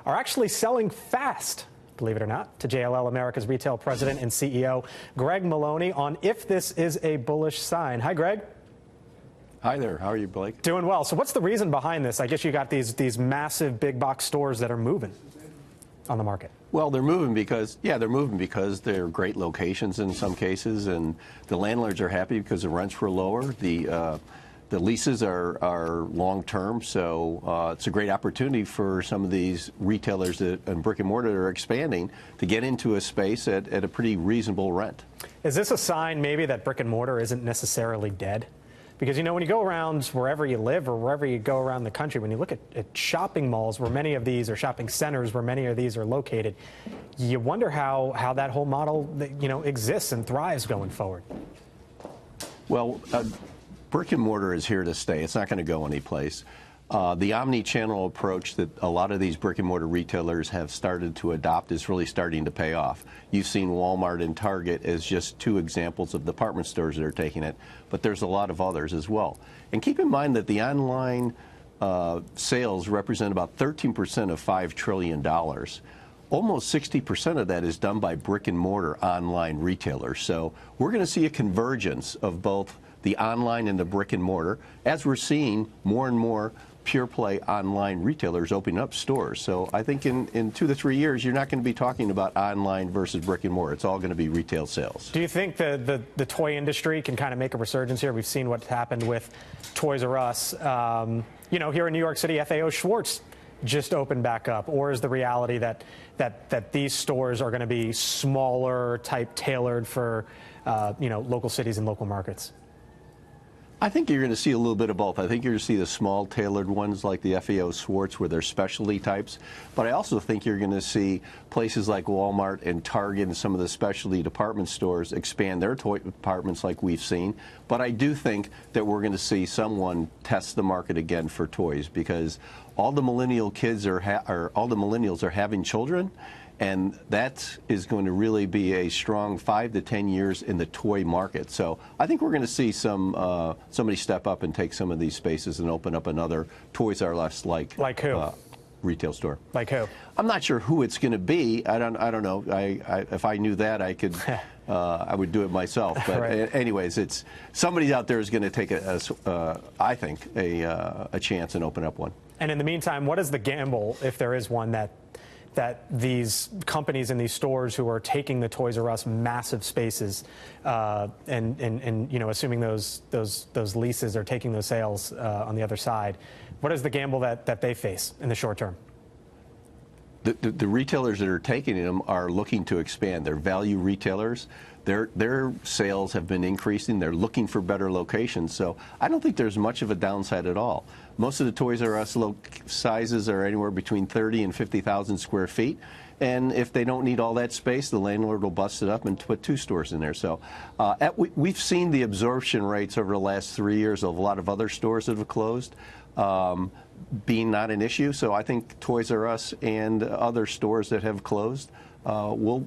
are actually selling fast, believe it or not, to JLL America's retail president and CEO, Greg Maloney, on if this is a bullish sign. Hi, Greg. Hi there. How are you, Blake? Doing well. So what's the reason behind this? I guess you got these massive big box stores that are moving on the market. Well, they're moving because they're great locations in some cases, and the landlords are happy because the rents were lower. The leases are long-term, so it's a great opportunity for some of these retailers and brick and mortar that are expanding to get into a space at a pretty reasonable rent. Is this a sign maybe that brick and mortar isn't necessarily dead? Because, you know, when you go around wherever you live or wherever you go around the country, when you look at shopping malls where many of these, or shopping centers where many of these are located, you wonder how that whole model, you know, exists and thrives going forward. Well, brick and mortar is here to stay. It's not going to go anyplace. The omni-channel approach that a lot of these brick and mortar retailers have started to adopt is really starting to pay off. You've seen Walmart and Target as just two examples of department stores that are taking it, but there's a lot of others as well. And keep in mind that the online sales represent about 13% of $5 trillion. Almost 60% of that is done by brick and mortar online retailers. So we're going to see a convergence of both the online and the brick and mortar, as we're seeing more and more pure play online retailers opening up stores. So I think in 2 to 3 years, you're not going to be talking about online versus brick and mortar. It's all going to be retail sales. Do you think the toy industry can kind of make a resurgence here? We've seen what happened with Toys R Us. You know, here in New York City, FAO Schwartz just opened back up. Or is the reality that these stores are going to be smaller, type tailored for you know, local cities and local markets? I think you're going to see a little bit of both. I think you're going to see the small tailored ones like the FAO Schwartz where they're specialty types. But I also think you're going to see places like Walmart and Target and some of the specialty department stores expand their toy departments like we've seen. But I do think that we're going to see someone test the market again for toys, because all the millennial kids all the millennials are having children. And that is going to really be a strong 5 to 10 years in the toy market. So I think we're going to see somebody step up and take some of these spaces and open up another Toys R Us like who? Retail store. Like who? I'm not sure who it's going to be. I don't know. If I knew that, I could. I would do it myself. But right. Anyways, it's somebody out there is going to take I think a chance and open up one. And in the meantime, what is the gamble, if there is one, that these companies in these stores who are taking the Toys R Us massive spaces and you know, assuming those leases are taking those sales on the other side, what is the gamble that they face in the short term? The retailers that are taking them are looking to expand. They're value retailers. Their sales have been increasing. They're looking for better locations. So I don't think there's much of a downside at all. Most of the Toys R Us sizes are anywhere between 30 and 50,000 square feet. And if they don't need all that space, the landlord will bust it up and put 2 stores in there. So we've seen the absorption rates over the last 3 years of a lot of other stores that have closed being not an issue. So I think Toys R Us and other stores that have closed will